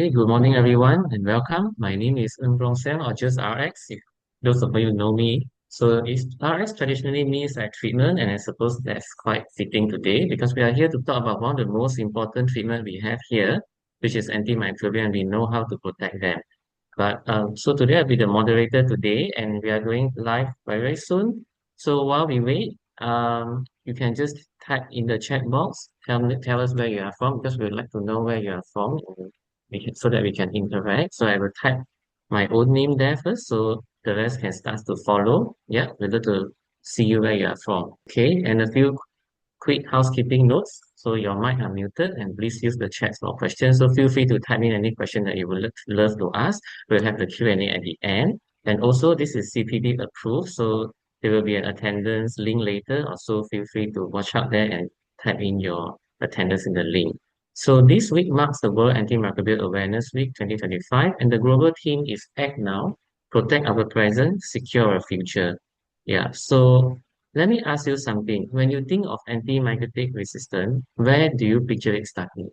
Okay, good morning everyone and welcome. My name is Sam or just RX if those of you know me. So RX traditionally means treatment, and I suppose that's quite fitting today because we are here to talk about one of the most important treatment we have here, which is antimicrobial, and we know how to protect them. So today I'll be the moderator today, and we are going live very, very soon. So while we wait, you can just type in the chat box, tell us where you are from, because we would like to know where you are from, and so that we can interact. So I will type my own name there first, so the rest can start to follow. Yeah, we'd love to see you where you are from. Okay, and a few quick housekeeping notes. So your mic are muted, and please use the chat for questions. So feel free to type in any question that you would love to ask. We'll have the Q&A at the end. And also, this is CPD approved, so there will be an attendance link later. Also, feel free to watch out there and type in your attendance in the link. So this week marks the World Antimicrobial Awareness Week 2025, and the global theme is Act Now, Protect Our Present, Secure Our Future. Yeah, so let me ask you something. When you think of antimicrotic resistance, where do you picture it starting?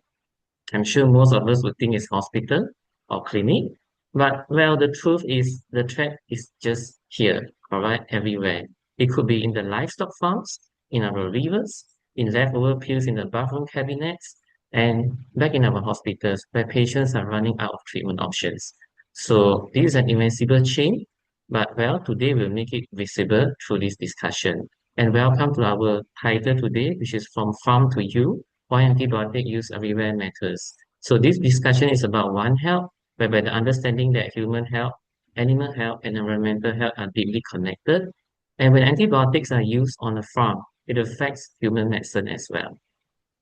I'm sure most of us would think it's hospital or clinic, but well, the truth is the threat is just here, all right, everywhere. It could be in the livestock farms, in our rivers, in leftover pills in the bathroom cabinets, and back in our hospitals where patients are running out of treatment options. So this is an invincible chain, but well, today we'll make it visible through this discussion. And welcome to our title today, which is From Farm to You, why antibiotic use everywhere matters. So this discussion is about One Health, whereby the understanding that human health, animal health, and environmental health are deeply connected. And when antibiotics are used on a farm, it affects human medicine as well.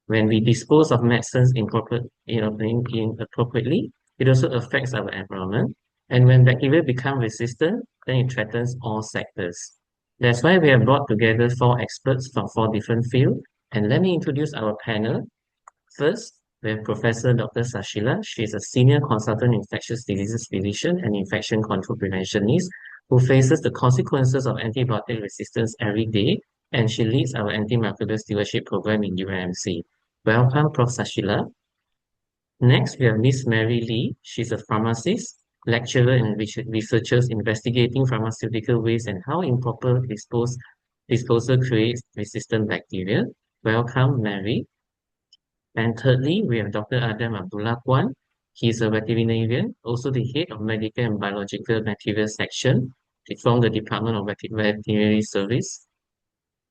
When we dispose of medicines inappropriately, it also affects our environment. And when bacteria become resistant, then it threatens all sectors. That's why we have brought together four experts from four different fields. And let me introduce our panel. First, we have Professor Dr. Sasheela. She is a senior consultant infectious diseases physician and infection control preventionist who faces the consequences of antibiotic resistance every day, and she leads our antimicrobial stewardship program in UMC. Welcome, Prof. Sasheela. Next, we have Miss Mary Lee. She's a pharmacist, lecturer, and researchers investigating pharmaceutical waste and how improper disposal creates resistant bacteria. Welcome, Mary. And thirdly, we have Dr. Abdullah Kwan. He is a veterinarian, also the head of Medical and Biological Materials Section from the Department of Veterinary Service,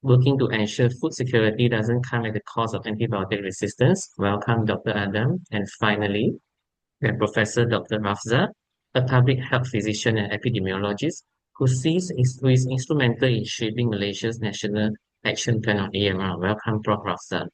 working to ensure food security doesn't come at the cost of antibiotic resistance. Welcome, Dr. Adam. And finally, we have Professor Dr. Rafdzah, a public health physician and epidemiologist who is instrumental in shaping Malaysia's national action plan on AMR. Welcome, Prof. Rafdzah.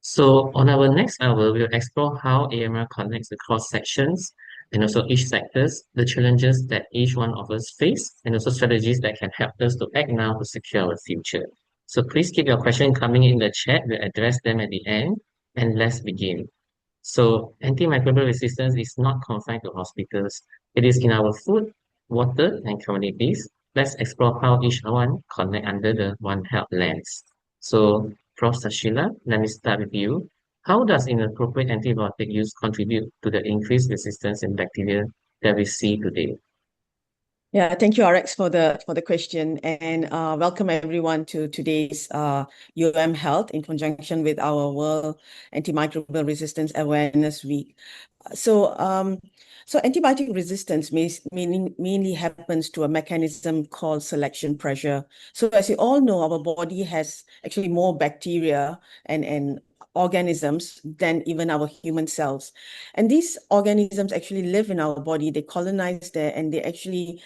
So on our next hour, we'll explore how AMR connects across sections and also each sectors, the challenges that each one of us face, and also strategies that can help us to act now to secure our future. So please keep your questions coming in the chat. We'll address them at the end, and let's begin. So antimicrobial resistance is not confined to hospitals. It is in our food, water, and communities. Let's explore how each one connect under the One Health lens. So Prof. Sasheela, let me start with you. How does inappropriate antibiotic use contribute to the increased resistance in bacteria that we see today? Yeah, thank you, RX, for the question, and welcome everyone to today's UMHealth in conjunction with our World Antimicrobial Resistance Awareness Week. So antibiotic resistance mainly happens to a mechanism called selection pressure. So as you all know, our body has actually more bacteria and organisms than even our human cells. And these organisms actually live in our body, they colonize there, and they actually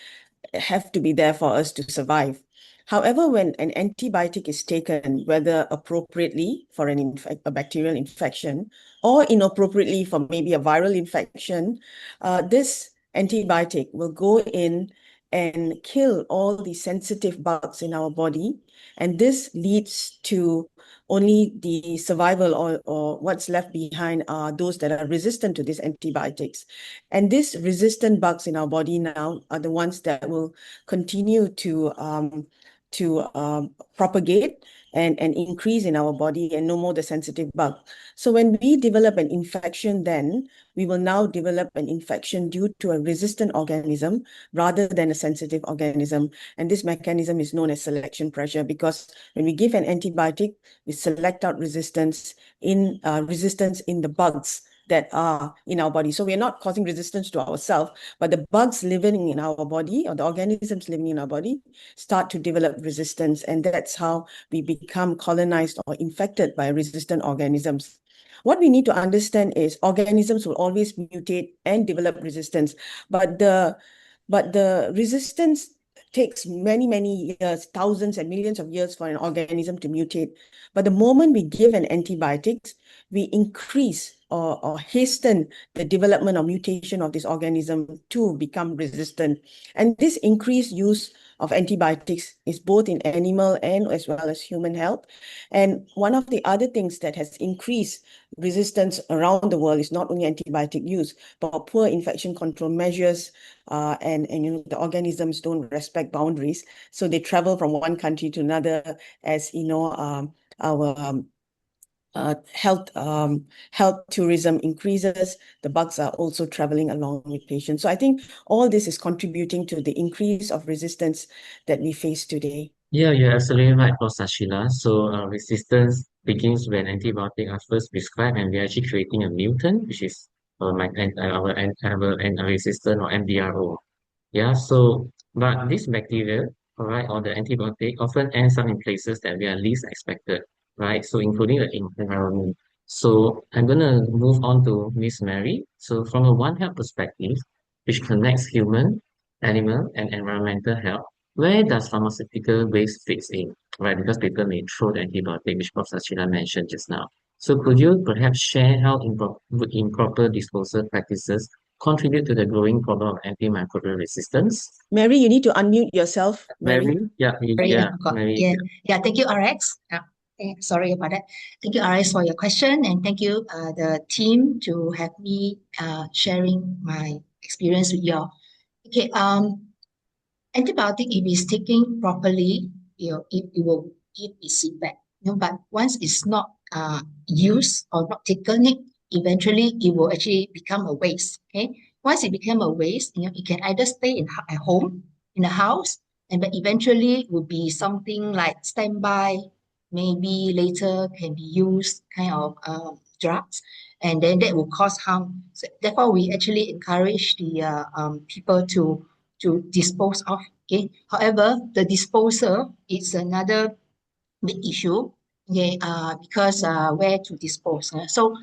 have to be there for us to survive. However, when an antibiotic is taken, whether appropriately for a bacterial infection or inappropriately for maybe a viral infection, this antibiotic will go in and kill all the sensitive bugs in our body. And this leads to only the survival or what's left behind are those that are resistant to these antibiotics. And these resistant bugs in our body now are the ones that will continue to to propagate and increase in our body, and no more the sensitive bug. So when we develop an infection, then we will now develop an infection due to a resistant organism rather than a sensitive organism. And this mechanism is known as selection pressure, because when we give an antibiotic, we select out resistance in the bugs that are in our body. So we're not causing resistance to ourselves, but the bugs living in our body, or the organisms living in our body, start to develop resistance. And that's how we become colonized or infected by resistant organisms. What we need to understand is organisms will always mutate and develop resistance, but the resistance takes many, many years, thousands and millions of years for an organism to mutate. But the moment we give an antibiotics, we increase or hasten the development or mutation of this organism to become resistant. And this increased use of antibiotics is both in animal and as well as human health. And one of the other things that has increased resistance around the world is not only antibiotic use, but poor infection control measures, and the organisms don't respect boundaries, so they travel from one country to another. As our health tourism increases, the bugs are also traveling along with patients. So I think all this is contributing to the increase of resistance that we face today. Yeah, you're absolutely right, for Sasheela. So, resistance begins when antibiotics are first prescribed, and we're actually creating a mutant, which is our resistant, or MDRO. Yeah, so, but this bacteria, all right, or the antibiotic often ends up in places that we are least expected, right? So, including the environment. So, I'm gonna move on to Miss Mary. So, from a One Health perspective, which connects human, animal, and environmental health, where does pharmaceutical waste fits in, right? Because people may throw the antibiotic, which Professor Sheila mentioned just now. So, could you perhaps share how would improper disposal practices contribute to the growing problem of antimicrobial resistance? Mary, you need to unmute yourself, Mary. Mary, yeah, Sorry, yeah, forgot. Mary, Yeah. Thank you, RX. Sorry about that. Thank you, RX, for your question, and thank you, the team, to have me sharing my experience with you all. Okay. Antibiotic, if it's taken properly, it will give its feedback. But once it's not used or not taken, eventually it will actually become a waste. Okay. Once it become a waste, it can either stay at home in the house, but eventually will be something like standby, maybe later can be used kind of drugs, and then that will cause harm. So therefore, we actually encourage the people to dispose of. Okay. However, the disposal is another big issue. Okay. Because where to dispose. So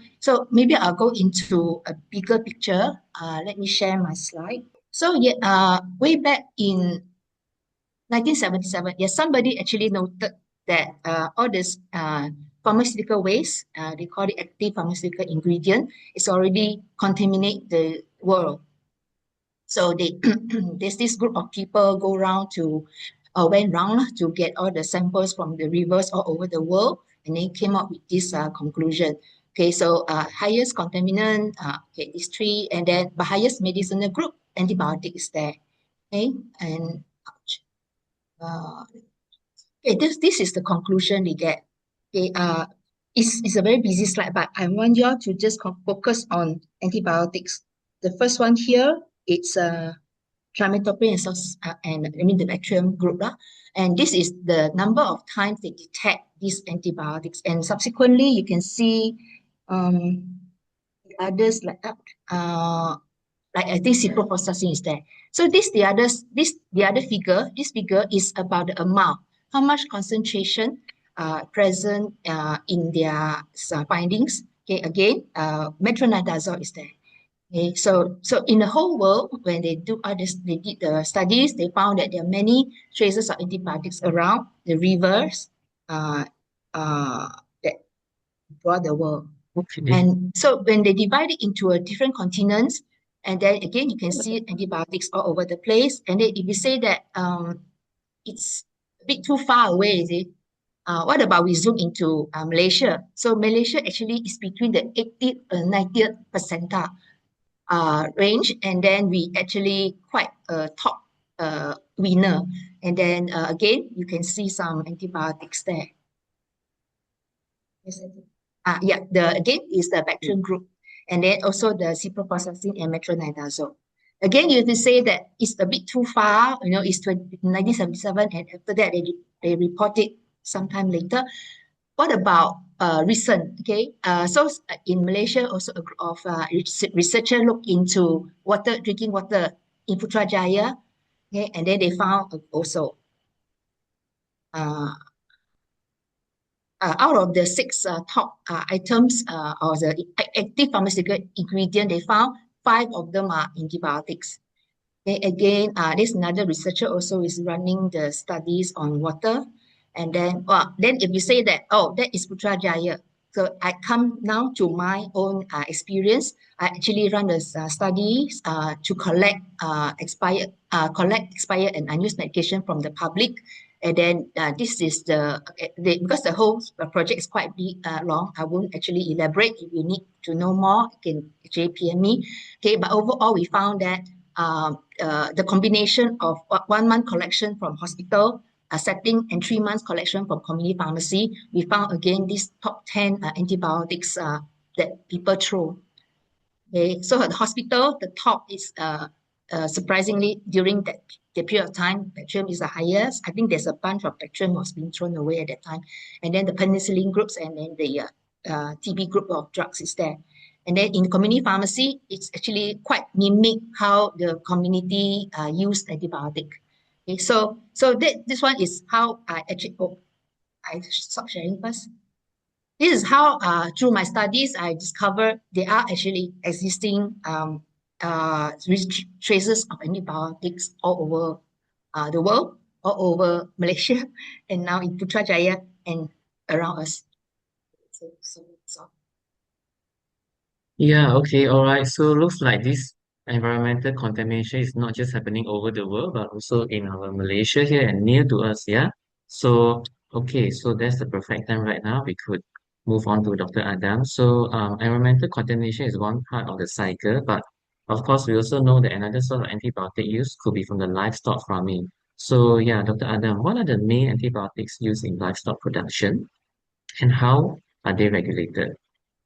maybe I'll go into a bigger picture. Let me share my slide. So yeah, way back in 1977, yes, somebody actually noted that all this pharmaceutical waste, they call it active pharmaceutical ingredient, is already contaminate the world. So there's this group of people went around to get all the samples from the rivers all over the world, and they came up with this conclusion. Okay, so highest contaminant, okay, these three, and then the highest medicinal group, antibiotic, is there. Okay, and okay, this is the conclusion we get. Okay, it's a very busy slide, but I want you all to just focus on antibiotics. The first one here, it's trimethoprim and the bacterium group. And this is the number of times they detect these antibiotics. And subsequently, you can see others like I think ciprofloxacin is there. So the other figure, this figure is about the amount, how much concentration present in their findings. Okay, again, metronidazole is there. Okay, so in the whole world, when they did the studies, they found that there are many traces of antibiotics around the rivers that throughout the world. okay. And so when they divide it into a different continents, and then again you can see antibiotics all over the place. And then if you say that it's a bit too far away, is it? What about we zoom into Malaysia? So Malaysia actually is between the 80th and 90th percentile range, and then we actually quite a top winner. And then again, you can see some antibiotics there. Yeah, again is the bacterium group, and then also the ciprofloxacin and metronidazole. Again, you have to say that it's a bit too far, it's 1977, and after that they report it sometime later. What about recent? Okay, so in Malaysia, also a group of researchers look into drinking water in Putrajaya, okay, and then they found also out of the 6 top items or the active pharmaceutical ingredient, they found 5 of them are antibiotics. Okay, again, this another researcher also is running the studies on water. And then if you say that, oh, that is Putrajaya. So I come now to my own experience. I actually run the studies to collect expired and unused medication from the public. And then this is because the whole project is quite big, long. I won't actually elaborate. If you need to know more, you can JPM me. Okay, but overall, we found that the combination of 1 month collection from hospital setting and 3 months collection from community pharmacy, we found again these top 10 antibiotics that people throw. Okay, so at the hospital, the top is surprisingly during that period of time, bacterium is the highest. I think there's a bunch of bacterium was being thrown away at that time, and then the penicillin groups and then the TB group of drugs is there. And then in community pharmacy, it's actually quite mimic how the community used antibiotic. Okay, so this one is how I actually, I stop sharing first. This is how, through my studies, I discovered there are actually existing traces of antibiotics all over the world, all over Malaysia, and now in Putrajaya and around us. So. Yeah, okay, all right. So looks like this environmental contamination is not just happening over the world, but also in our Malaysia here and near to us, yeah. So okay, so that's the perfect time right now. We could move on to Dr. Adam. So environmental contamination is one part of the cycle, but of course we also know that another sort of antibiotic use could be from the livestock farming. So yeah, Dr. Adam, what are the main antibiotics used in livestock production and how are they regulated?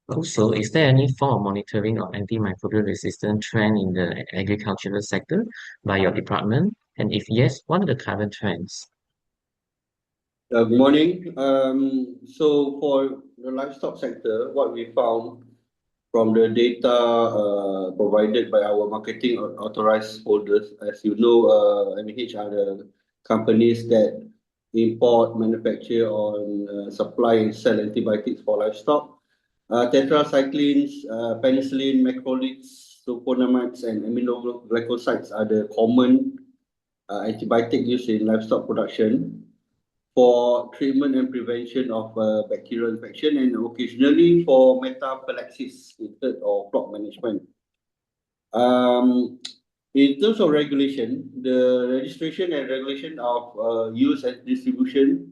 Also, is there any form of monitoring of antimicrobial resistance trend in the agricultural sector by your department? And if yes, what are the current trends? Good morning. So for the livestock sector, what we found from the data provided by our marketing authorized holders, as you know, MH are the companies that import, manufacture, on supply and sell antibiotics for livestock. Tetracyclines, penicillin, macrolides, sulfonamides, and aminoglycosides are the common antibiotic used in livestock production for treatment and prevention of bacterial infection and occasionally for metaphylaxis or flock management. In terms of regulation, the registration and regulation of use and distribution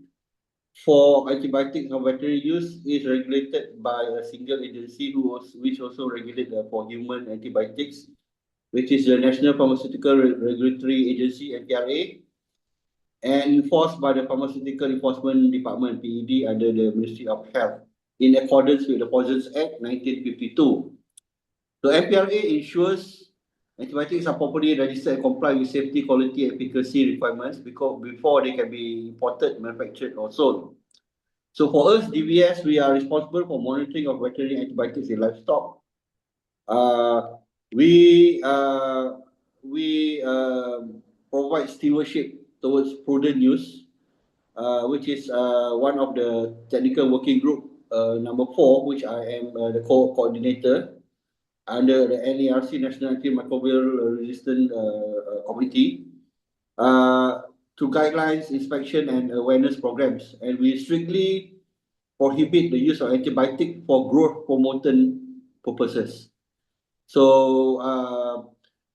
for antibiotics of veterinary use is regulated by a single agency which also regulates for human antibiotics, which is the National Pharmaceutical Regulatory Agency, NPRA, and enforced by the Pharmaceutical Enforcement Department, PED, under the Ministry of Health, in accordance with the Poisons Act 1952. So NPRA ensures antibiotics are properly registered and comply with safety, quality, and efficacy requirements before they can be imported, manufactured, or sold. So for us, DVS, we are responsible for monitoring of veterinary antibiotics in livestock. We provide stewardship towards prudent use, which is one of the technical working group number 4, which I am the coordinator under the NARC, National Antimicrobial Resistance Committee, to guidelines, inspection, and awareness programs. And we strictly prohibit the use of antibiotic for growth promoting purposes. So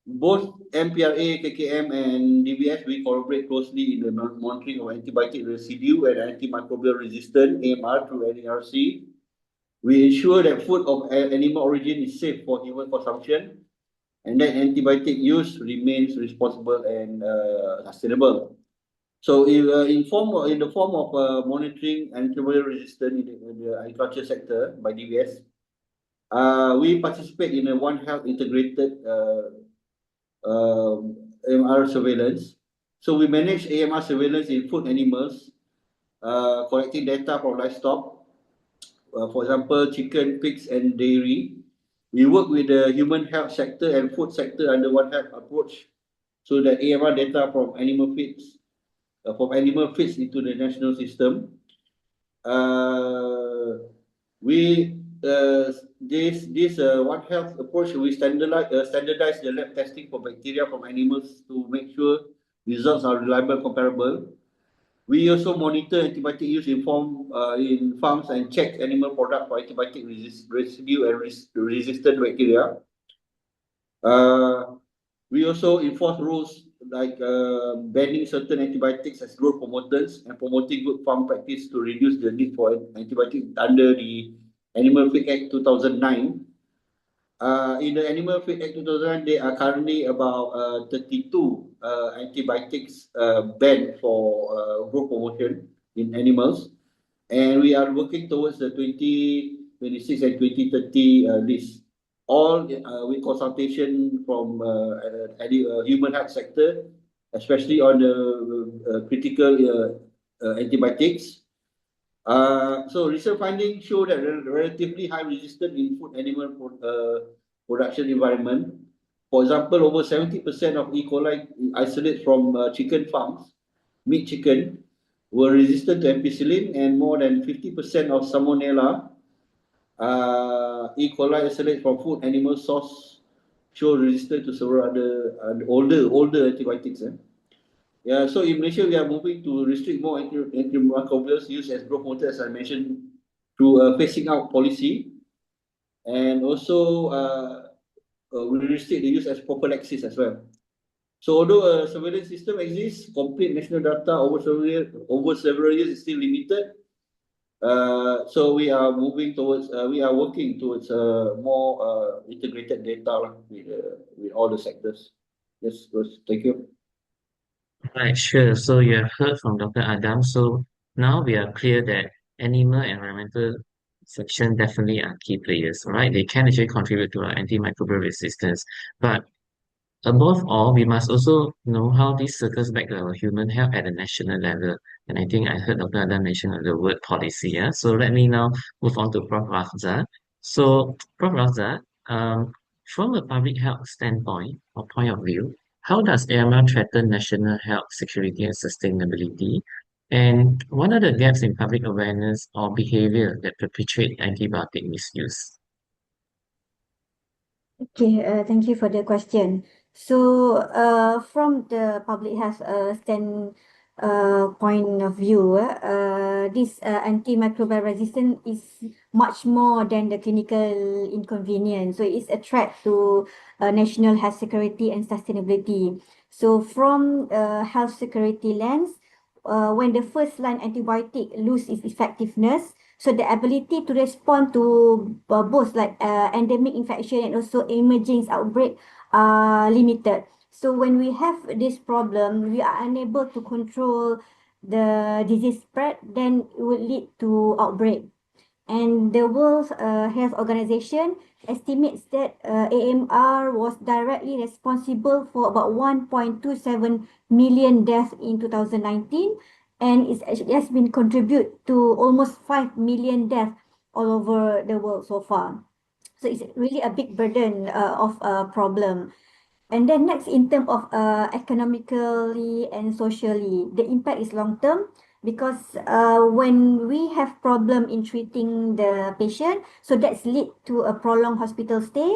both MPRA, KKM, and DBS, we collaborate closely in the monitoring of antibiotic residue and antimicrobial resistance, AMR, through NARC. We ensure that food of animal origin is safe for human consumption and that antibiotic use remains responsible and sustainable. So in the form of monitoring antimicrobial resistance in the agriculture sector by DVS, we participate in a One Health integrated AMR surveillance. So we manage AMR surveillance in food animals, collecting data from livestock, for example, chicken, pigs, and dairy. We work with the human health sector and food sector under One Health approach, so that AMR data from animal feeds into the national system. We this One Health approach, we standardize the lab testing for bacteria from animals to make sure results are reliable, comparable. We also monitor antibiotic use in farms and check animal product for antibiotic residue and resistant bacteria. We also enforce rules like banning certain antibiotics as growth promoters and promoting good farm practice to reduce the need for antibiotics under the Animal Feed Act 2009. In the Animal Feed Act 2009, there are currently about 32 antibiotics banned for growth promotion in animals, and we are working towards the 2026 and 2030 list, all with consultation from human health sector, especially on the critical antibiotics. So recent findings show that relatively high resistance in food animal production environment. For example, over 70% of E. coli isolates from chicken farms, meat chicken, were resistant to ampicillin, and more than 50% of Salmonella E. coli isolates from food animal source show resistance to several other older antibiotics. Yeah, so in Malaysia, we are moving to restrict more antimicrobials use as growth promoter, as I mentioned, through a phasing out policy, and also we restrict the use as prophylaxis as well. So although a surveillance system exists, complete national data over several years is still limited. So we are working towards more integrated data with all the sectors. Yes, thank you. Right, sure. So you have heard from Dr. Adam. So now we are clear that animal environmental section definitely are key players, right? They can actually contribute to our antimicrobial resistance. But above all, we must also know how this circles back to our human health at the national level. And I think I heard Dr. Adam mention the word policy. Yeah. So let me now move on to Prof. Rafdzah. So, Prof. Rafdzah, from a public health standpoint or point of view, how does AMR threaten national health, security, and sustainability? And what are the gaps in public awareness or behavior that perpetuate antibiotic misuse? Okay, thank you for the question. So, from the public health point of view, this antimicrobial resistance is much more than the clinical inconvenience. So, it's a threat to national health security and sustainability. So, from health security lens, when the first line antibiotic lose its effectiveness, so the ability to respond to both like endemic infection and also emerging outbreak are limited. So when we have this problem, we are unable to control the disease spread, then it will lead to outbreak. And the World Health Organization estimates that AMR was directly responsible for about 1.27 million deaths in 2019, and it has been contribute to almost 5 million deaths all over the world so far. So it's really a big burden of a problem. And then next, in terms of economically and socially, the impact is long term because when we have problem in treating the patient, so that's lead to a prolonged hospital stay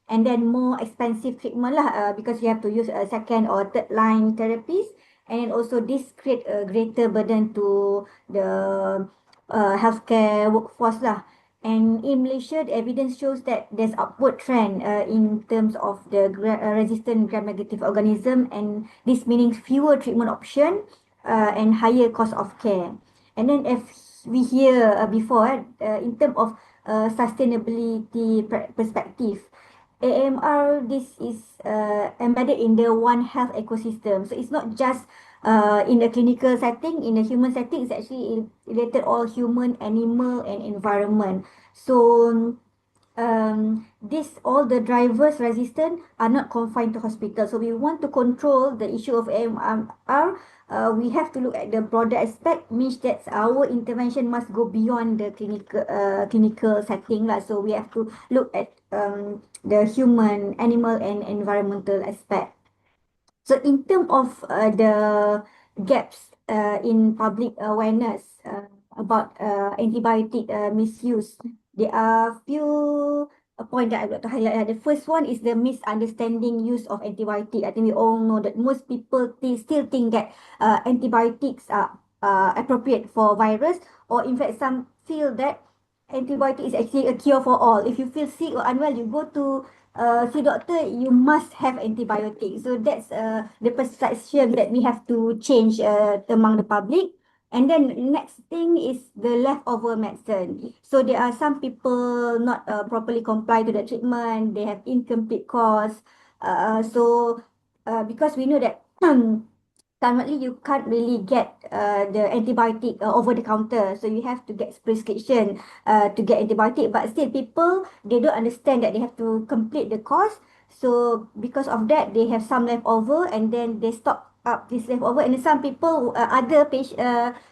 and then more expensive treatment lah because you have to use a second or third line therapies, and then also this create a greater burden to the healthcare workforce lah. And in Malaysia, the evidence shows that there's upward trend in terms of the resistant gram-negative organism, and this meaning fewer treatment option and higher cost of care. And then if we hear before, in terms of sustainability perspective, AMR, this is embedded in the One Health ecosystem. So it's not just in a clinical setting, in a human setting, it's actually related all human, animal, and environment. So this all the drivers resistant are not confined to hospital. So we want to control the issue of AMR. We have to look at the broader aspect, means that our intervention must go beyond the clinical setting lah. So we have to look at the human, animal, and environmental aspect. So in terms of the gaps in public awareness about antibiotic misuse, there are few points that I would like to highlight. The first one is the misunderstanding use of antibiotic. I think we all know that most people still think that antibiotics are appropriate for virus, or in fact some feel that antibiotic is actually a cure for all. If you feel sick or unwell, you go to see doctor, you must have antibiotics. So that's the perception that we have to change among the public. And then next thing is the leftover medicine. So there are some people not properly comply to the treatment. They have incomplete course. Because we know that currently you can't really get the antibiotic over the counter, so you have to get prescription to get antibiotic. But still, people, they don't understand that they have to complete the course. So because of that, they have some leftover, and then they stock up this leftover. And some people,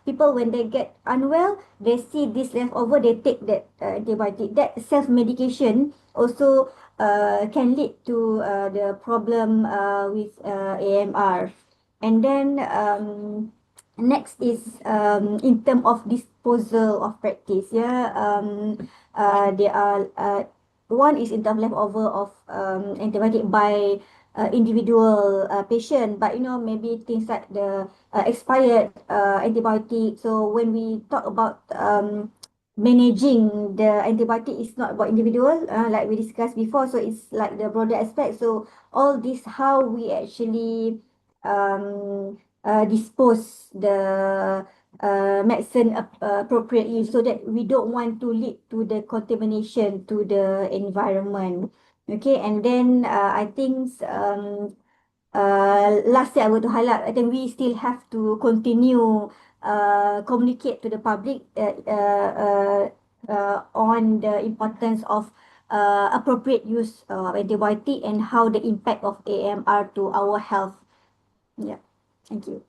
people, when they get unwell, they see this leftover, they take that antibiotic. That self medication also can lead to the problem with AMR. And then next is in terms of disposal of practice. Yeah, there are one is in terms leftover of antibiotic by individual patient, but maybe things like the expired antibiotic. So when we talk about managing the antibiotic, is not about individual, like we discussed before. So it's like the broader aspect. So all this, how we actually dispose the medicine appropriately, so that we don't want to lead to the contamination to the environment. Okay, and then I think lastly, I want to highlight, I think we still have to continue communicate to the public on the importance of appropriate use of antibiotic and how the impact of AMR to our health. Yeah, thank you.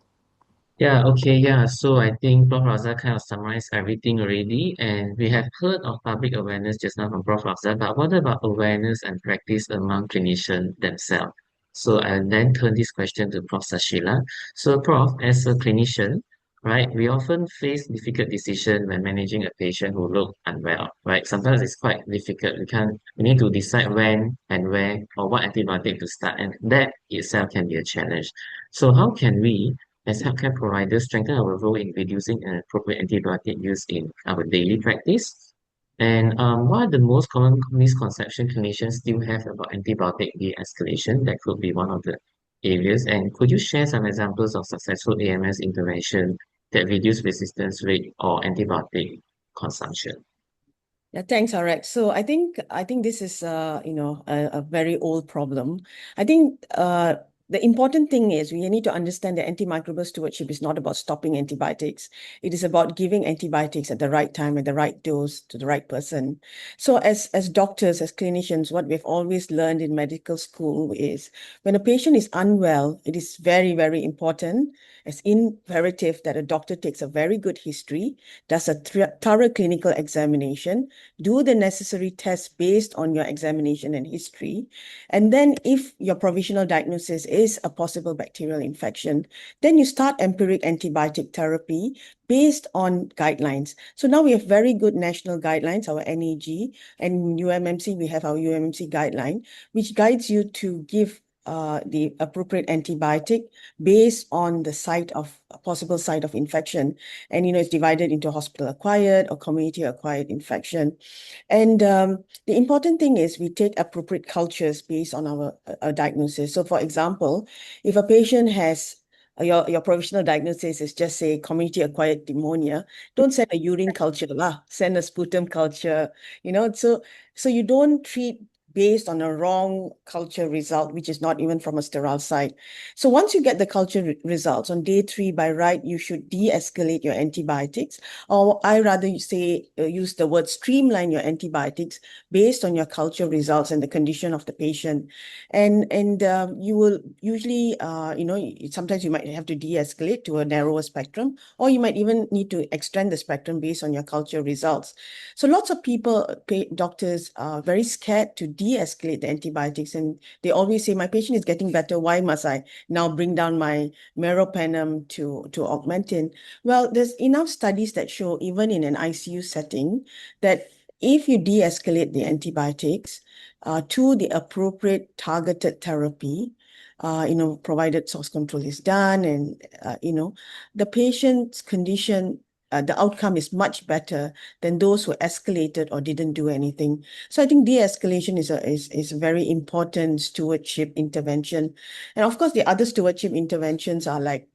Yeah, okay, yeah. So I think Prof. Rafdzah kind of summarized everything already, and we have heard of public awareness just now from Prof. Rafdzah, but what about awareness and practice among clinicians themselves? So I'll then turn this question to Prof. Sasheela. So, Prof, as a clinician, right, we often face difficult decision when managing a patient who look unwell, right? Sometimes it's quite difficult. We need to decide when and where or what antibiotic to start, and that itself can be a challenge. So how can we, as healthcare providers, strengthen our role in reducing inappropriate antibiotic use in our daily practice? And what are the most common misconceptions clinicians still have about antibiotic de-escalation? That could be one of the areas. And could you share some examples of successful AMS intervention that reduce resistance rate or antibiotic consumption? Yeah, thanks, RX. So I think this is a very old problem. I think the important thing is we need to understand that antimicrobial stewardship is not about stopping antibiotics. It is about giving antibiotics at the right time, at the right dose, to the right person. So as doctors, as clinicians, what we've always learned in medical school is when a patient is unwell, it is very, very important, as imperative, that a doctor takes a very good history, does a thorough clinical examination, do the necessary tests based on your examination and history. And then if your provisional diagnosis is a possible bacterial infection, then you start empiric antibiotic therapy based on guidelines. So now we have very good national guidelines, our NAG, and UMMC, we have our UMMC guideline, which guides you to give the appropriate antibiotic based on the possible site of infection. And, it's divided into hospital-acquired or community-acquired infection. And the important thing is we take appropriate cultures based on our diagnosis. So, for example, if a patient has your provisional diagnosis is just, say, community-acquired pneumonia, don't send a urine culture, send a sputum culture, so you don't treat based on a wrong culture result, which is not even from a sterile site. So once you get the culture results on day 3, by right, you should de-escalate your antibiotics, or I rather say use the word streamline your antibiotics based on your culture results and the condition of the patient. And you will usually, sometimes you might have to de-escalate to a narrower spectrum, or you might even need to extend the spectrum based on your culture results. So lots of people, doctors, are very scared to de-escalate the antibiotics, and they always say, my patient is getting better, why must I now bring down my meropenem to augmentin? Well, there's enough studies that show, even in an ICU setting, that if you de-escalate the antibiotics to the appropriate targeted therapy, provided source control is done, and the patient's condition, the outcome is much better than those who escalated or didn't do anything. So I think de-escalation is a very important stewardship intervention. And of course, the other stewardship interventions are like,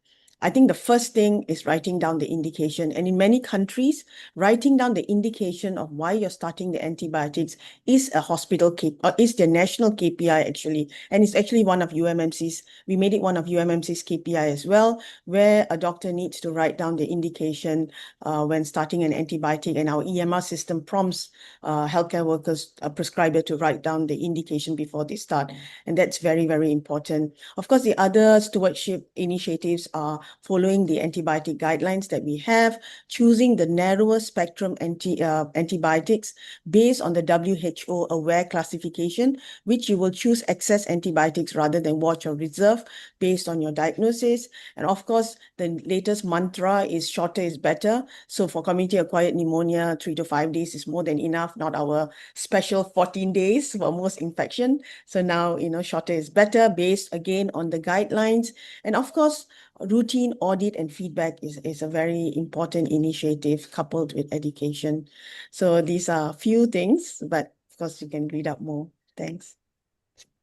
I think the first thing is writing down the indication. And in many countries, writing down the indication of why you're starting the antibiotics is a hospital is the national KPI actually. And it's actually one of UMMC's, we made it one of UMMC's KPI as well, where a doctor needs to write down the indication when starting an antibiotic, and our EMR system prompts healthcare workers, a prescriber, to write down the indication before they start. And that's very, very important. Of course, the other stewardship initiatives are following the antibiotic guidelines that we have, choosing the narrower spectrum antibiotics based on the WHO aware classification, which you will choose excess antibiotics rather than watch or reserve based on your diagnosis. And of course, the latest mantra is shorter is better. So for community-acquired pneumonia, 3 to 5 days is more than enough, not our special 14 days for most infection. So now, shorter is better based again on the guidelines. And of course, routine audit and feedback is a very important initiative coupled with education. So these are a few things, but of course you can read up more. Thanks.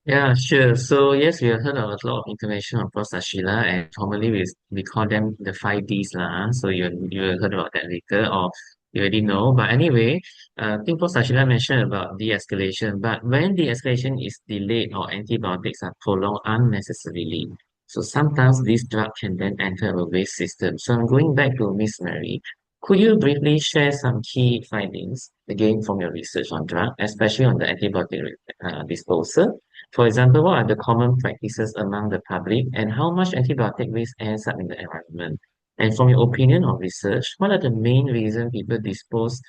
Yeah, sure. So yes, we have heard of a lot of information of course, Sasheela, and commonly we call them the 5Ds lah. So you heard about that later, or you already know. But anyway, I think Prof. Sasheela mentioned about de-escalation. But when de-escalation is delayed or antibiotics are prolonged unnecessarily, so sometimes this drug can then enter a waste system. So I'm going back to Miss Mary. Could you briefly share some key findings again from your research on drug, especially on the antibiotic disposal? For example, what are the common practices among the public and how much antibiotic waste ends up in the environment? And from your opinion or research, what are the main reasons people dispose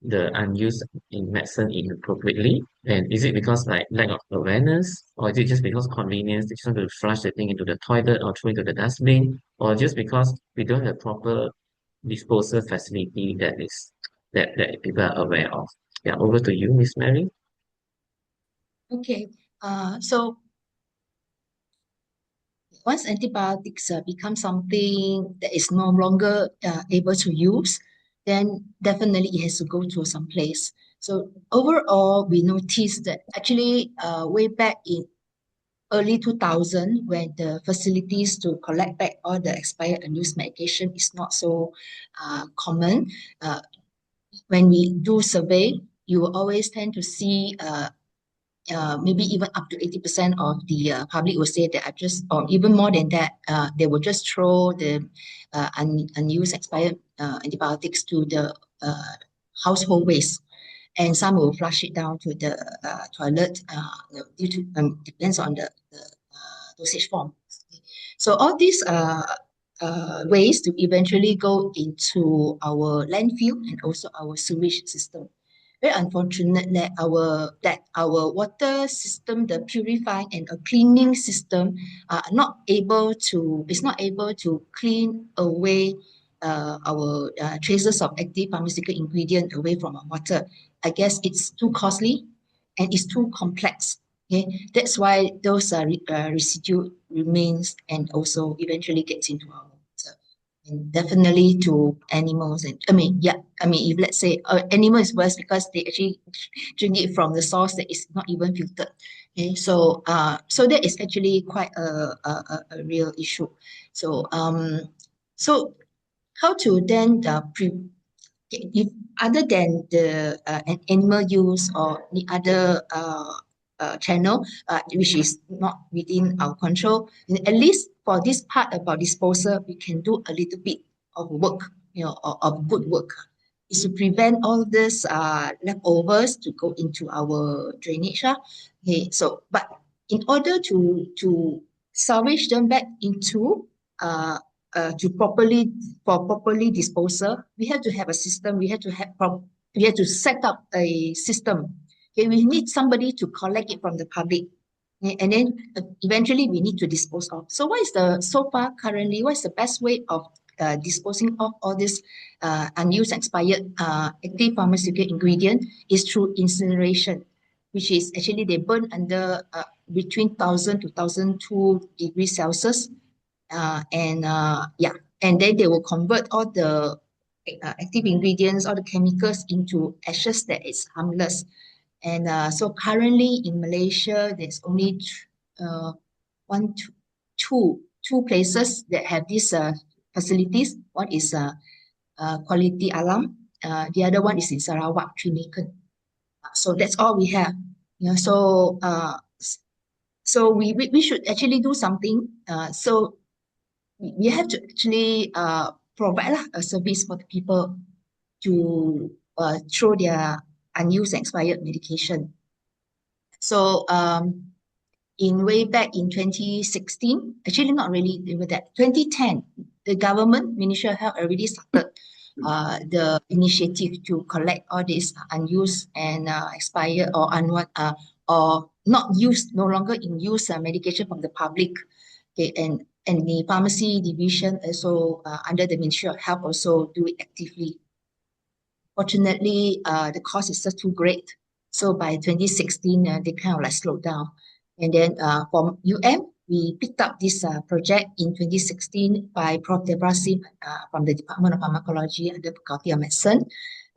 the unused in medicine inappropriately? And is it because like lack of awareness, or is it just because convenience, they just want to flush the thing into the toilet or throw into the dustbin, or just because we don't have proper disposal facility that people are aware of? Yeah, over to you, Miss Mary. Okay. So once antibiotics become something that is no longer able to use, then definitely it has to go to some place. So overall, we noticed that actually way back in early 2000, when the facilities to collect back all the expired unused medication is not so common, when we do survey, you will always tend to see maybe even up to 80% of the public will say that or even more than that, they will just throw the unused expired antibiotics to the household waste, and some will flush it down to the toilet due to depends on the dosage form. So all these ways to eventually go into our landfill and also our sewage system. Very unfortunate that our water system, the purifying and a cleaning system, is not able to clean away our traces of active pharmaceutical ingredient away from our water. I guess it's too costly and it's too complex. Okay, that's why those residue remains and also eventually gets into our water, and definitely to animals. And if let's say animal is worse because they actually drink it from the source that is not even filtered. Okay, so that is actually quite a real issue. So how to then if other than the animal use or the other channel, which is not within our control. And at least for this part about disposal, we can do a little bit of work, of good work, is to prevent all this leftovers to go into our drainage. Okay, so but in order to salvage them back into to properly disposal, we have to have a system. We have to set up a system. Okay, we need somebody to collect it from the public, and then eventually we need to dispose of. So what is currently what is the best way of disposing of all this unused, expired active pharmaceutical ingredient is through incineration, which is actually they burn under between 1,000 to 1,002 degrees Celsius, and then they will convert all the active ingredients, all the chemicals into ashes that is harmless. And so currently in Malaysia, there's only two places that have these facilities. One is Quality Alam. The other one is in Sarawak, Trinican. So that's all we have. So we should actually do something. So we have to actually provide a service for the people to throw their unused expired medication. So way back in 2016, actually not really with that, 2010, the government, Ministry of Health already started the initiative to collect all these unused and expired or not used, no longer in use medication from the public. Okay, and the pharmacy division also under the Ministry of Health also do it actively. Fortunately, the cost is just too great. So by 2016, they kind of like slowed down. And then from we picked up this project in 2016 by Prof. Deborah Sim from the Department of Pharmacology under Faculty of Medicine.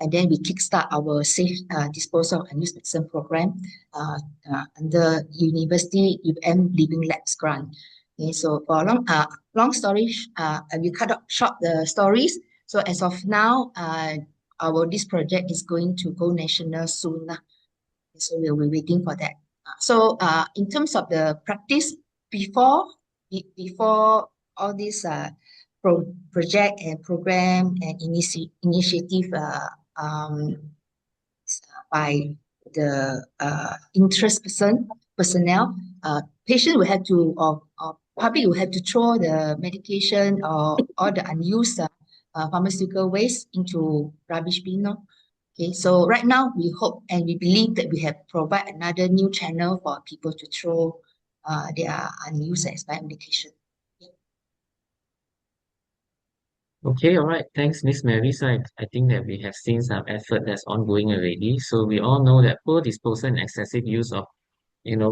And then we kickstart our safe disposal of unused medicine program under University Living Labs grant. Okay, so for a long story, we cut short the stories. So as of now, this project is going to go national soon. So we'll be waiting for that. So in terms of the practice, before all this project and program and initiative by the interest personnel, patient will have to, or public will have to throw the medication or all the unused pharmaceutical waste into rubbish bin. Okay, so right now we hope and we believe that we have provided another new channel for people to throw their unused expired medication. Okay, all right. Thanks, Miss Mary. So I think that we have seen some effort that's ongoing already. So we all know that poor disposal and excessive use of,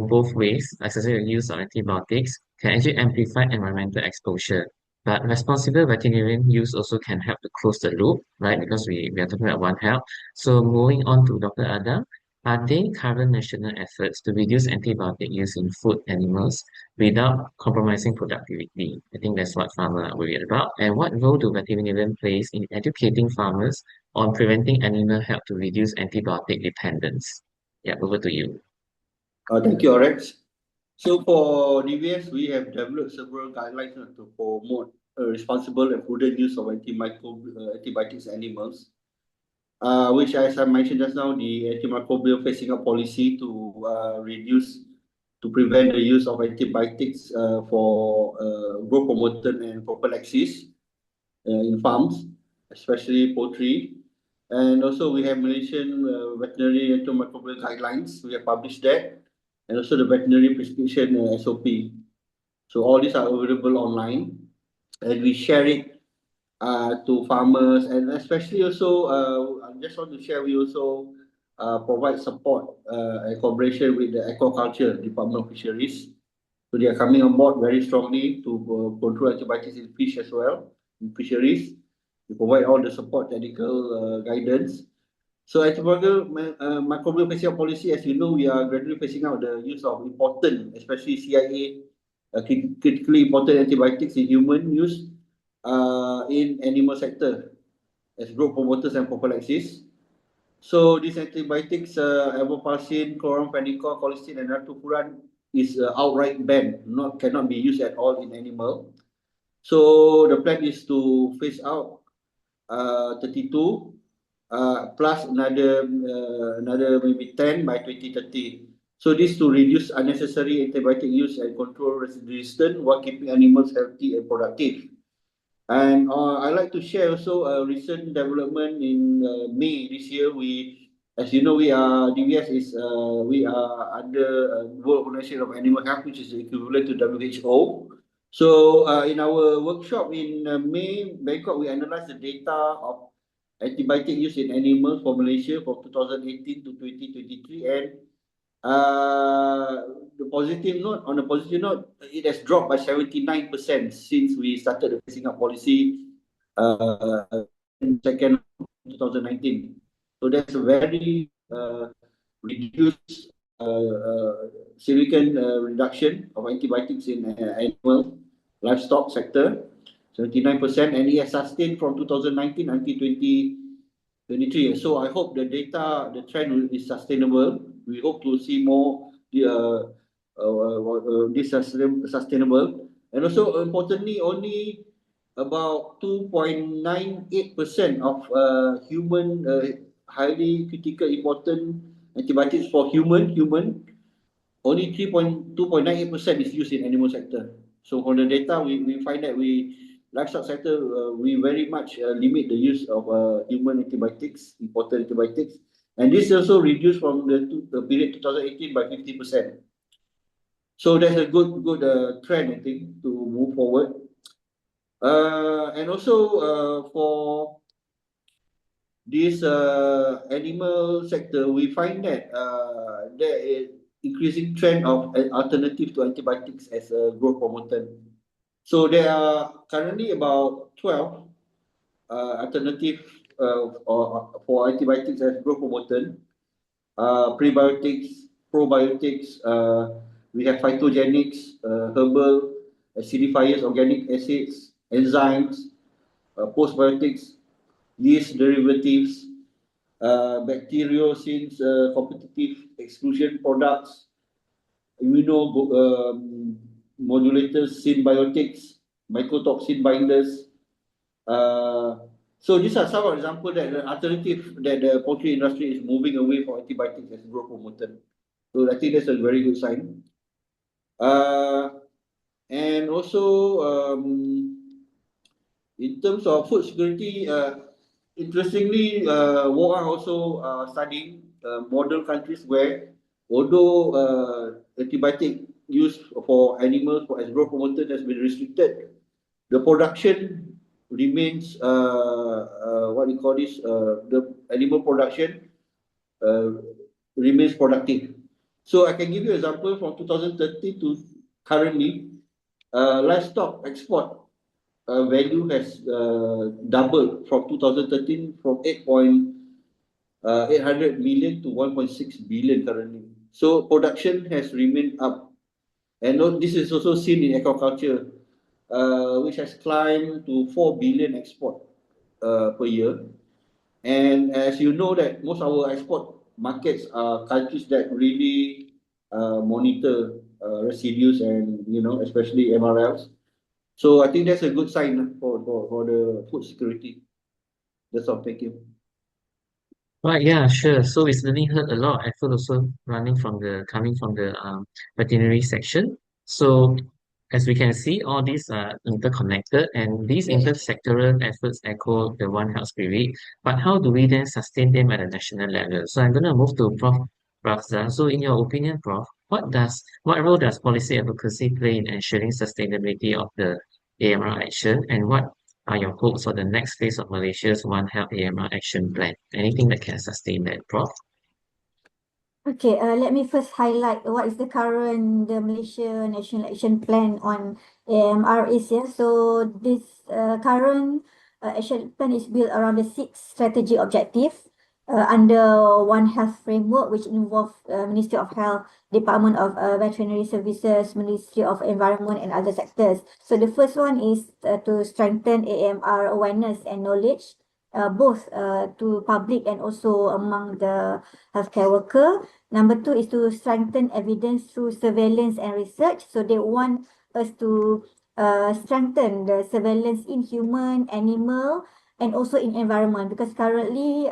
both ways, excessive use of antibiotics can actually amplify environmental exposure. But responsible veterinarian use also can help to close the loop, right? Because we are talking about One Health. So moving on to Dr. Adam, are there current national efforts to reduce antibiotic use in food animals without compromising productivity? I think that's what farmers are worried about. And what role do veterinarians play in educating farmers on preventing animal health to reduce antibiotic dependence? Yeah, over to you. Thank you, Rex. So for DVS, we have developed several guidelines to promote responsible and prudent use of antibiotics in animals, which, as I mentioned just now, the antimicrobial phasing out policy to prevent the use of antibiotics for growth promoter and prophylaxis in farms, especially poultry. And also we have Malaysian veterinary antimicrobial guidelines. We have published that, and also the veterinary prescription SOP. So all these are available online, and we share it to farmers, and especially also I just want to share, we also provide support and collaboration with the aquaculture Department of Fisheries. So they are coming on board very strongly to control antibiotics in fish as well, in fisheries. We provide all the support, technical guidance. So microbial phasing out policy, as you know, we are gradually phasing out the use of important, especially CIA, critically important antibiotics in human use in animal sector as growth promoters and prophylaxis. So these antibiotics, avoparcin, chloramphenicol, colistin, and ratufuran is outright banned, cannot be used at all in animal. So the plan is to phase out 32 plus another maybe 10 by 2030. So this to reduce unnecessary antibiotic use and control resistance while keeping animals healthy and productive. And I'd like to share also a recent development in May this year. As you know, DBS is we are under World Organization of Animal Health, which is equivalent to WHO. So in our workshop in May, Bangkok, we analyzed the data of antibiotic use in animals for Malaysia from 2018 to 2023, and on a positive note, it has dropped by 79% since we started the phasing out policy in second 2019. So that's a very reduced significant reduction of antibiotics in animal livestock sector, 79%, and it has sustained from 2019 until 2023. So I hope the trend will be sustainable. We hope to see more this sustainable. And also importantly, only about 2.98% of human highly critical important antibiotics for human, only 2.98% is used in animal sector. So from the data, we find that livestock sector, we very much limit the use of human antibiotics, important antibiotics. And this also reduced from the period 2018 by 50%. So that's a good trend, I think, to move forward. And also for this animal sector, we find that there is increasing trend of an alternative to antibiotics as a growth promoter. So there are currently about 12 alternative for antibiotics as growth promoter. Prebiotics, probiotics, we have phytogenics, herbal, acidifiers, organic acids, enzymes, postbiotics, yeast derivatives, bacteriocins, competitive exclusion products, immunomodulators, symbiotics, mycotoxin binders. So these are some examples that the alternative that the poultry industry is moving away from antibiotics as growth promoter. So I think that's a very good sign. And also in terms of food security, interestingly, WOA also studying model countries where although antibiotic use for animals as growth promoter has been restricted, the production remains the animal production remains productive. So I can give you an example from 2013 to currently, livestock export value has doubled from 2013 from 800 million to 1.6 billion currently. So production has remained up, and this is also seen in aquaculture, which has climbed to 4 billion export per year. And as you know that most of our export markets are countries that really monitor residues and especially MRLs. So I think that's a good sign for the food security. That's all. Thank you. Right, yeah, sure. So we certainly heard a lot of effort also coming from the veterinary section. So as we can see, all these are interconnected, and these intersectoral efforts echo the One Health spirit. But how do we then sustain them at a national level? So I'm going to move to Prof. Rafdzah. So in your opinion, Prof, what role does policy advocacy play in ensuring sustainability of the AMR action, and what are your hopes for the next phase of Malaysia's One Health AMR action plan? Anything that can sustain that, Prof? Okay, let me first highlight what is the Malaysia National Action Plan on AMR is. Yeah. So this current action plan is built around the 6 strategic objectives under One Health framework, which involve Ministry of Health, Department of Veterinary Services, Ministry of Environment, and other sectors. So the first one is to strengthen AMR awareness and knowledge. both to public and also among the healthcare worker. Number two is to strengthen evidence through surveillance and research. So they want us to strengthen the surveillance in human, animal, and also in environment, because currently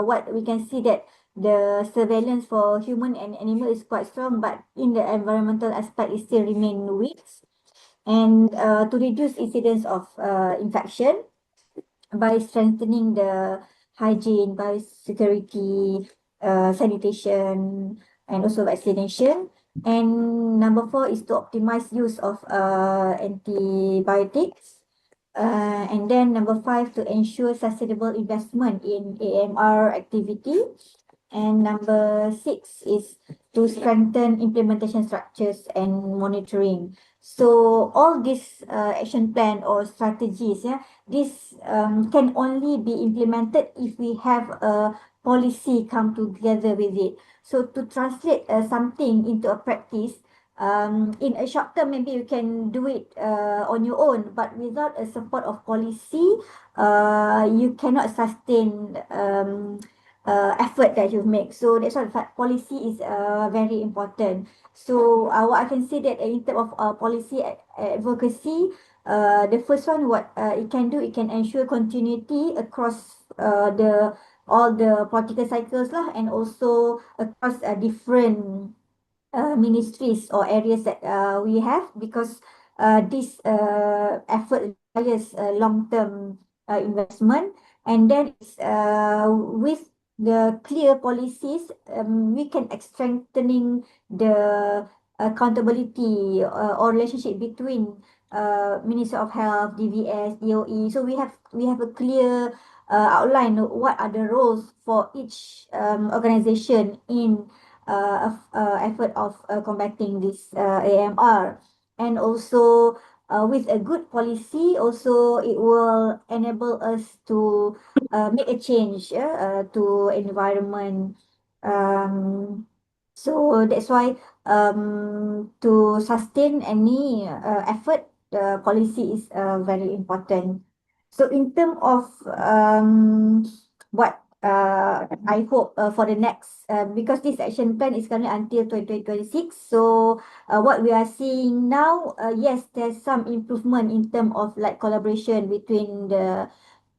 what we can see that the surveillance for human and animal is quite strong, but in the environmental aspect it still remain weak. And to reduce incidence of infection by strengthening the hygiene, biosecurity, sanitation, and also vaccination. And number four is to optimize use of antibiotics. And then number five, to ensure sustainable investment in AMR activity. And number six is to strengthen implementation structures and monitoring. So all these action plan or strategies, yeah, this can only be implemented if we have a policy come together with it. So to translate something into a practice, in a short term, maybe you can do it on your own, but without a support of policy, you cannot sustain effort that you make. So that's why policy is very important. So what I can say that in terms of policy advocacy, the first one, what it can do, it can ensure continuity across the all the political cycles lah, and also across different ministries or areas that we have, because this effort requires long-term investment. And then with the clear policies, we can strengthening the accountability or relationship between Ministry of Health, DVS, DOE. So we have a clear outline of what are the roles for each organization in effort of combating this AMR. And also with a good policy, also it will enable us to make a change to environment. Um, so that's why to sustain any effort, the policy is very important. So in terms of what I hope for the next, because this action plan is currently until 2026. So what we are seeing now, yes, there's some improvement in terms of like collaboration between the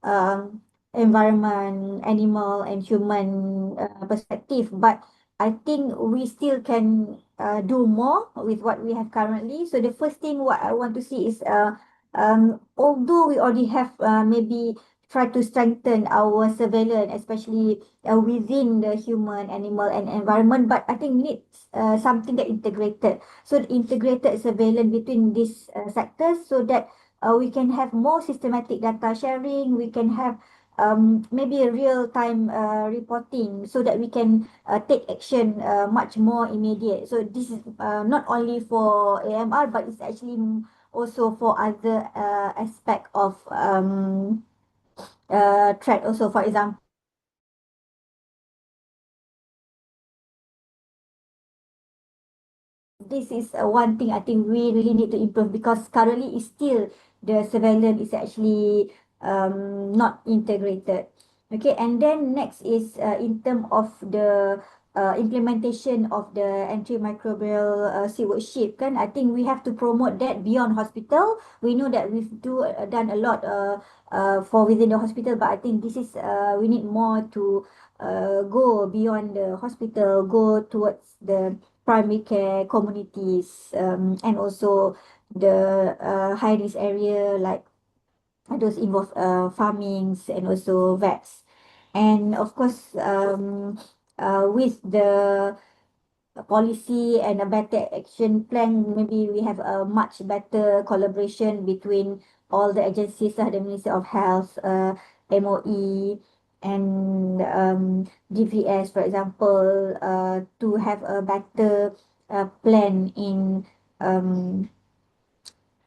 um, environment, animal, and human perspective. But I think we still can do more with what we have currently. So the first thing what I want to see is, although we already have maybe try to strengthen our surveillance, especially within the human, animal, and environment. But I think needs something that integrated. So the integrated surveillance between these sectors, so that we can have more systematic data sharing. We can have maybe a real-time reporting, so that we can take action much more immediate. So this is not only for AMR, but it's actually also for other aspect of threat also. For example, this is one thing I think we really need to improve, because currently is still the surveillance is actually not integrated. Okay, and then next is in term of the implementation of the antimicrobial stewardship kan. I think we have to promote that beyond hospital. We know that we've done a lot for within the hospital, but I think this is we need more to go beyond the hospital, go towards the primary care communities, and also the high risk area, like those involve farmings and also vets. And of course, with the policy and a better action plan, maybe we have a much better collaboration between all the agencies, the Ministry of Health, MOE, and DVS, for example, to have a better plan in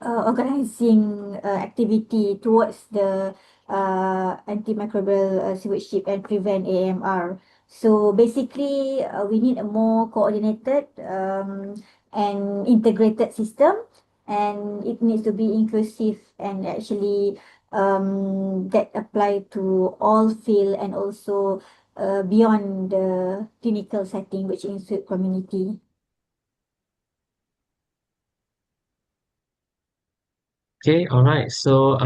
organizing activity towards the antimicrobial stewardship and prevent AMR. So basically, we need a more coordinated and integrated system, and it needs to be inclusive and actually that apply to all field and also beyond the clinical setting, which include community. Okay, all right. So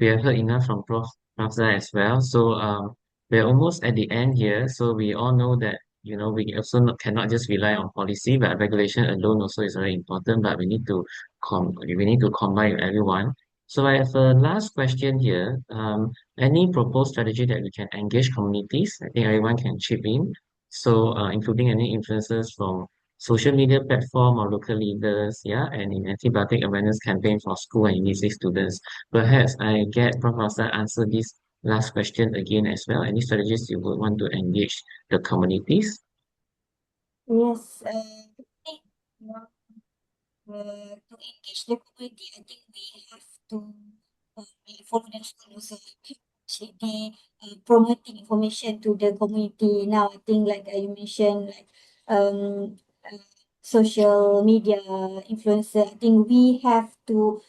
we have heard enough from Prof. Rafdzah as well. So we're almost at the end here. So we all know that we also cannot just rely on policy, but regulation alone also is very important. But we need to combine with everyone. So I have a last question here. Any proposed strategy that we can engage communities? I think everyone can chip in. So including any influencers from social media platform or local leaders, yeah, and in antibiotic awareness campaign for school and university students. Perhaps I get Prof. Rafdzah answer this last question again as well. Any strategies you would want to engage the communities? Yes, I think, to engage the community, I think we have to follow the rules also. Actually, they promoting information to the community now. I think like you mentioned, like uh, social media influencer. I think we have to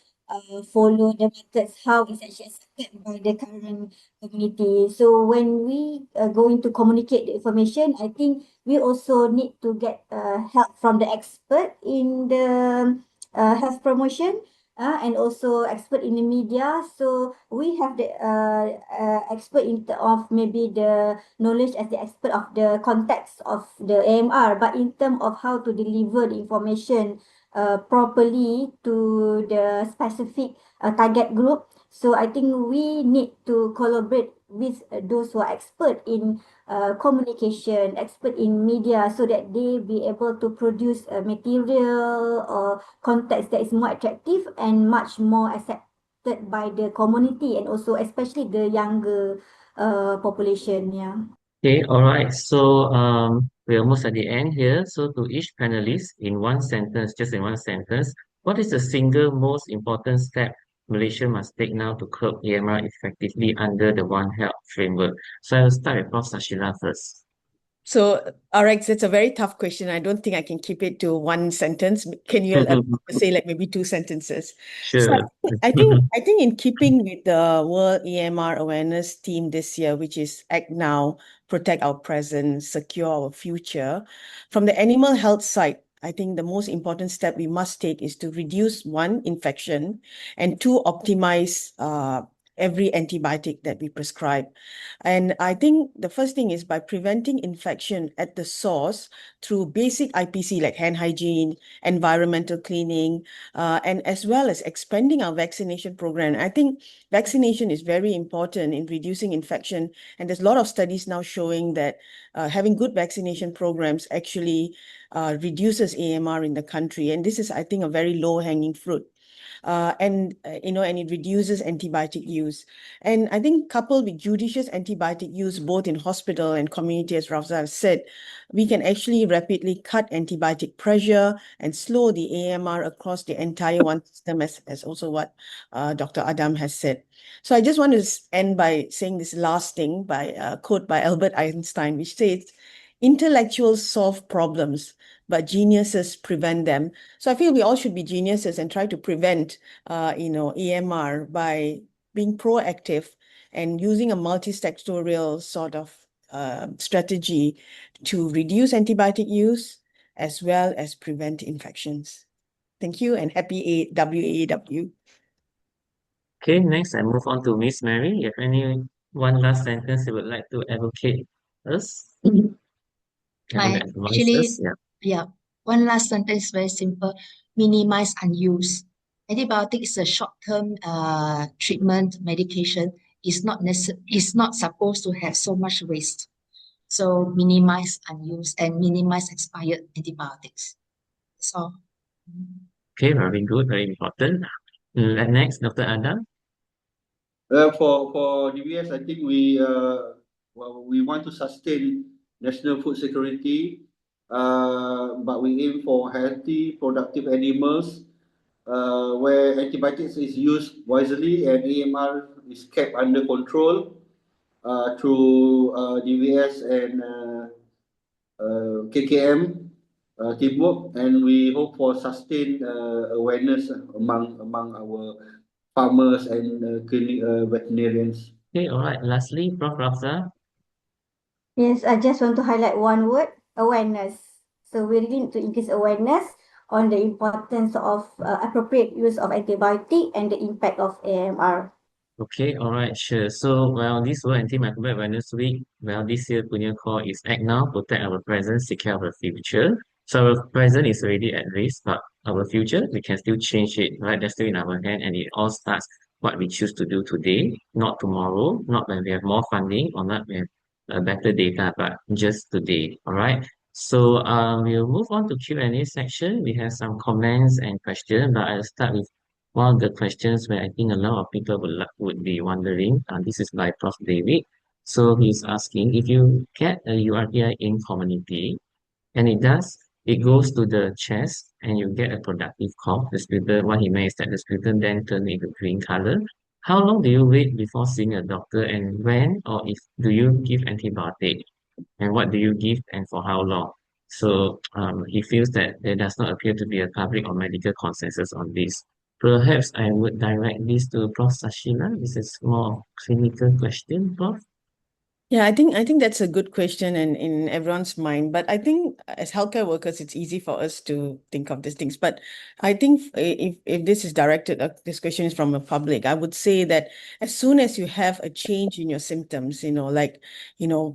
follow the methods how it's actually accepted by the current community. So when we are going to communicate the information, I think we also need to get help from the expert in the health promotion and also expert in the media. So we have the expert of maybe the knowledge as the expert of the context of the AMR, but in terms of how to deliver the information properly to the specific target group. So I think we need to collaborate with those who are expert in communication, expert in media, so that they be able to produce a material or context that is more attractive and much more accepted by the community and also especially the younger population. Yeah. Okay, all right. So we're almost at the end here. So to each panelist, in one sentence, just in one sentence, what is the single most important step Malaysia must take now to curb AMR effectively under the One Health framework? So I will start with Prof. Sasheela first. So, RX, it's a very tough question. I don't think I can keep it to one sentence. Can you say like maybe two sentences? So Sure. I think in keeping with the World EMR Awareness Theme this year, which is Act Now, Protect Our Present, Secure Our Future, from the animal health side, I think the most important step we must take is to reduce one, infection, and two, optimize every antibiotic that we prescribe. And I think the first thing is by preventing infection at the source through basic IPC like hand hygiene, environmental cleaning, and as well as expanding our vaccination program. I think vaccination is very important in reducing infection. And there's a lot of studies now showing that having good vaccination programs actually reduces AMR in the country. And this is, I think, a very low-hanging fruit. And it reduces antibiotic use. And I think coupled with judicious antibiotic use, both in hospital and community, as Rafdzah said, we can actually rapidly cut antibiotic pressure and slow the AMR across the entire one system, as also what Dr. Adam has said. So I just want to end by saying this last thing by a quote by Albert Einstein, which says, "Intellectuals solve problems, but geniuses prevent them." So I feel we all should be geniuses and try to prevent, AMR by being proactive and using a multi-sectorial sort of strategy to reduce antibiotic use as well as prevent infections. Thank you and happy WAW. Okay, next I move on to Miss Mary. You have any one last sentence you would like to advocate us? I Advise us? actually, Yeah. yeah, one last sentence, very simple. Minimize unuse. Antibiotic is a short-term treatment medication. It's not supposed to have so much waste. So minimize unuse and minimize expired antibiotics. That's all. Okay, very good, very important. Next, Dr. Adam. For DBS, I think we want to sustain national food security, but we aim for healthy, productive animals, where antibiotics is used wisely and AMR is kept under control through DBS and KKM teamwork, and we hope for sustained awareness among our farmers and veterinarians. Okay, all right. Lastly, Prof. Rafdzah. Yes, I just want to highlight one word, awareness. So we really need to increase awareness on the importance of appropriate use of antibiotic and the impact of AMR. Okay, all right, sure. So, well, this World Antimicrobial Awareness Week, well, this year punya call is Act Now, Protect Our Present, Secure Our Future. So our present is already at risk, but our future, we can still change it, right? That's still in our hand, and it all starts what we choose to do today, not tomorrow, not when we have more funding or not when we have better data, but just today, all right? So we'll move on to Q&A section. We have some comments and questions, but I'll start with one of the questions where I think a lot of people would be wondering. This is by Prof. David. So he's asking if you get a URTI in community and it goes to the chest and you get a productive cough. The sputum, what he meant is that the sputum then turn into green color. How long do you wait before seeing a doctor, and when or if do you give antibiotic? And what do you give and for how long? So he feels that there does not appear to be a public or medical consensus on this. Perhaps I would direct this to Prof. Sasheela. This is more of clinical question, Prof. Yeah, I think that's a good question and in everyone's mind. But I think as healthcare workers, it's easy for us to think of these things. But I think if this is directed, this question is from a public, I would say that as soon as you have a change in your symptoms, like,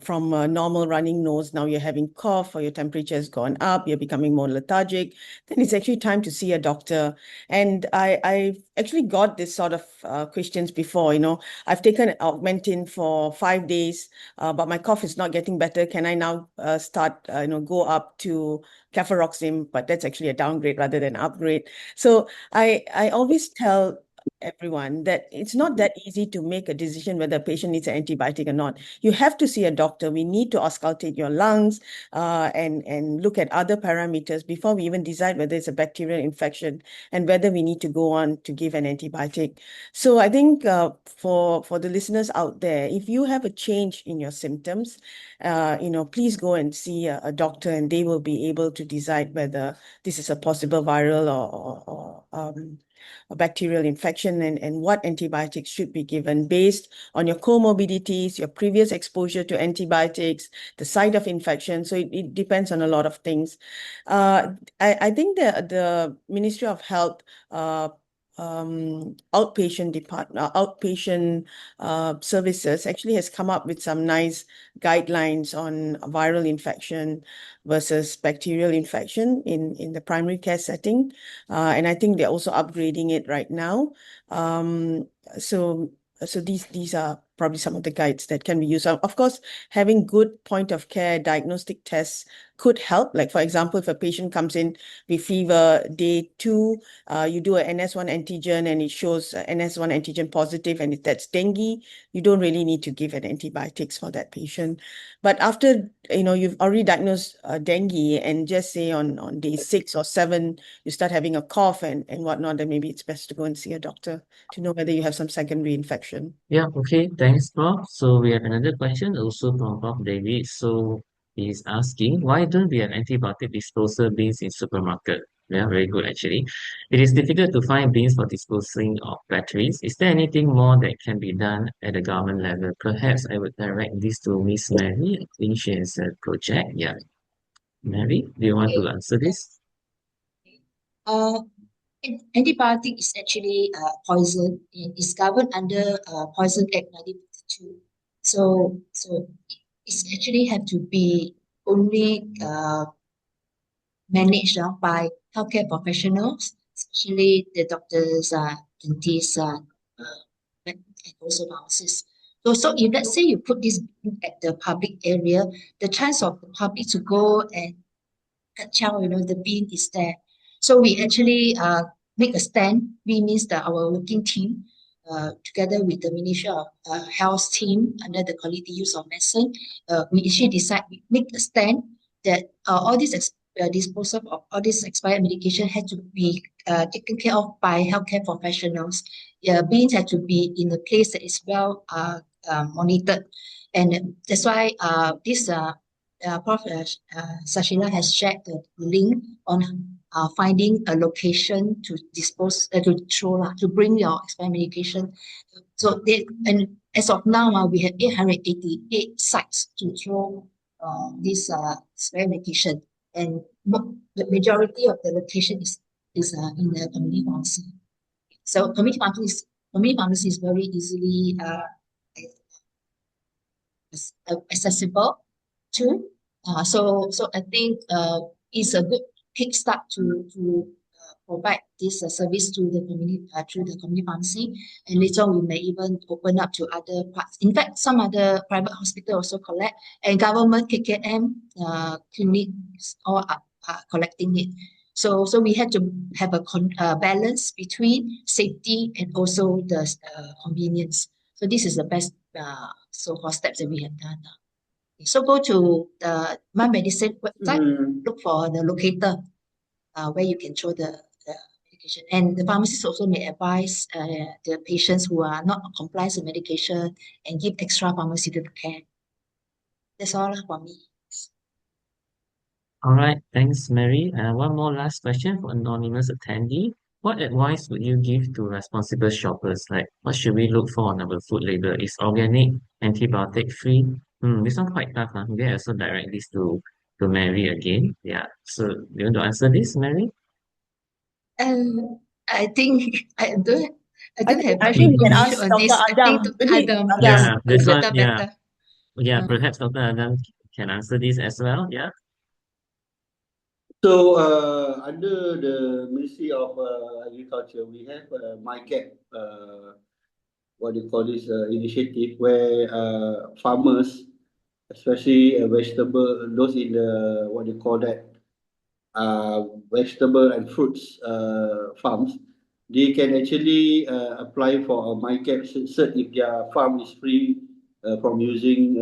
from a normal running nose, now you're having cough or your temperature has gone up, you're becoming more lethargic, then it's actually time to see a doctor. And I actually got this sort of questions before, I've taken Augmentin for 5 days, but my cough is not getting better. Can I now go up to cefuroxime? But that's actually a downgrade rather than upgrade. So I always tell everyone that it's not that easy to make a decision whether a patient needs an antibiotic or not. You have to see a doctor. We need to auscultate your lungs and look at other parameters before we even decide whether it's a bacterial infection and whether we need to go on to give an antibiotic. So I think for the listeners out there, if you have a change in your symptoms, please go and see a doctor, and they will be able to decide whether this is a possible viral or a bacterial infection, and what antibiotics should be given based on your comorbidities, your previous exposure to antibiotics, the site of infection. So it depends on a lot of things. I think the Ministry of Health outpatient services actually has come up with some nice guidelines on viral infection versus bacterial infection in the primary care setting. And I think they're also upgrading it right now. So these are probably some of the guides that can be used. Of course, having good point of care diagnostic tests could help. Like, for example, if a patient comes in with fever day 2, you do a NS1 antigen and it shows NS1 antigen positive, and if that's dengue, you don't really need to give an antibiotics for that patient. But after, you've already diagnosed dengue, and just say on day 6 or 7, you start having a cough and whatnot, then maybe it's best to go and see a doctor to know whether you have some secondary infection. Yeah, okay, thanks, Prof. So we have another question also from Prof. David. So he's asking, why don't we have antibiotic disposal bins in supermarket? Yeah, very good actually. It is difficult to find bins for disposing of batteries. Is there anything more that can be done at the government level? Perhaps I would direct this to Miss Mary. I think she has a project. Yeah. Mary, do you want to answer this? Uh, Antibiotic is actually poison. It's governed under Poison Act 1952. So it's actually have to be only managed by healthcare professionals, especially the doctors, dentists, and also nurses. So if let's say you put this at the public area, the chance of the public to go and tell, the bin is there. So we actually make a stand. We means that our working team, together with the Ministry of Health team under the quality use of medicine, we actually we make a stand that all these disposal of all this expired medication had to be taken care of by healthcare professionals. Bins had to be in a place that is well monitored, and that's why this Prof. Sasheela has shared the link on finding a location to dispose, to bring your expired medication. So and as of now, we have 888 sites to throw this expired medication, and the majority of the location is in the community pharmacy. So community pharmacy is very easily accessible too. So I think it's a good kickstart to provide this service to the community through the community pharmacy, and later on we may even open up to other parts. In fact, some other private hospital also collect, and government KKM clinics all are collecting it. So we had to have a balance between safety and also the convenience. So this is the best so-called steps that we have done. So go to the My Medicine website, look for the locator where you can show the medication. And the pharmacist also may advise the patients who are not compliant with medication and give extra pharmaceutical care. That's all for me. All right, thanks, Mary. One more last question for anonymous attendee. What advice would you give to responsible shoppers? Like, what should we look for on our food label? Is organic, antibiotic free? This one quite tough. Maybe I also direct this to Mary again. Yeah. So, you want to answer this, Mary? I think I don't have I much think we can information ask on Dr. this. I think to Maybe Adam, Adam, yes, Yeah, this one. better, Yeah, better. yeah. Perhaps Dr. Adam can answer this as well. Yeah. So under the Ministry of Agriculture, we have MyGap, what do you call this initiative where farmers, especially vegetable, those in the what do you call that vegetable and fruits farms, they can actually apply for a MyGap cert if their farm is free from using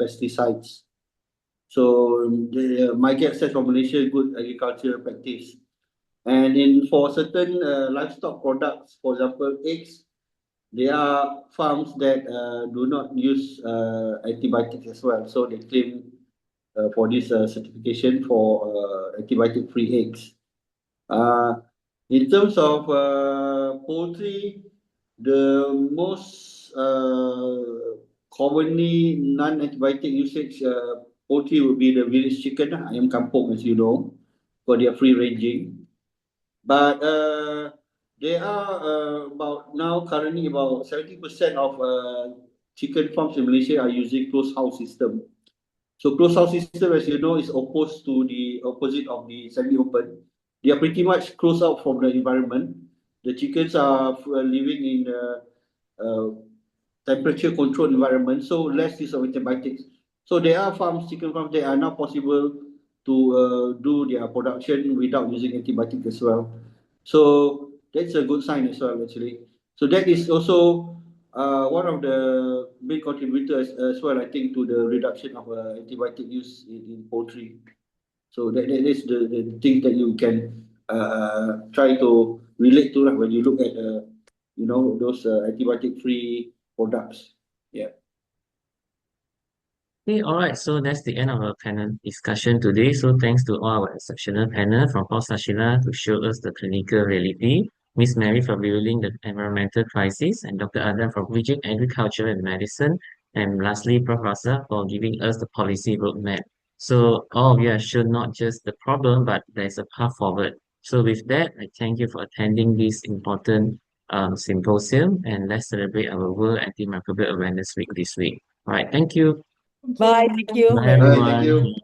pesticides. So the MyGap says for Malaysia good agricultural practice. And for certain livestock products, for example, eggs, there are farms that do not use antibiotics as well. So they claim for this certification for antibiotic-free eggs. In terms of poultry, the most commonly non-antibiotic usage poultry would be the village chicken, ayam kampung, as you know, for their free ranging. But there are currently about 70% of chicken farms in Malaysia are using closed house system. So closed house system, as you know, is opposed to the opposite of the semi-open. They are pretty much closed out from the environment. The chickens are living in temperature controlled environment, so less use of antibiotics. So there are chicken farms that are now possible to do their production without using antibiotics as well. So that's a good sign as well, actually. So that is also one of the big contributors as well, I think, to the reduction of antibiotic use in poultry. So that is the thing that you can try to relate to when you look at those antibiotic-free products. Yeah. Okay, all right. So that's the end of our panel discussion today. So thanks to all our exceptional panel from Prof. Sasheela to show us the clinical reality, Miss Mary for revealing the environmental crisis, and Dr. Adam for bridging agriculture and medicine, and lastly, Prof. Rafdzah for giving us the policy roadmap. So all of you have shown not just the problem, but there's a path forward. So with that, I thank you for attending this important symposium, and let's celebrate our World Antimicrobial Awareness Week this week. All right, thank you. Bye. Thank you Bye, very much. Thank everyone. you.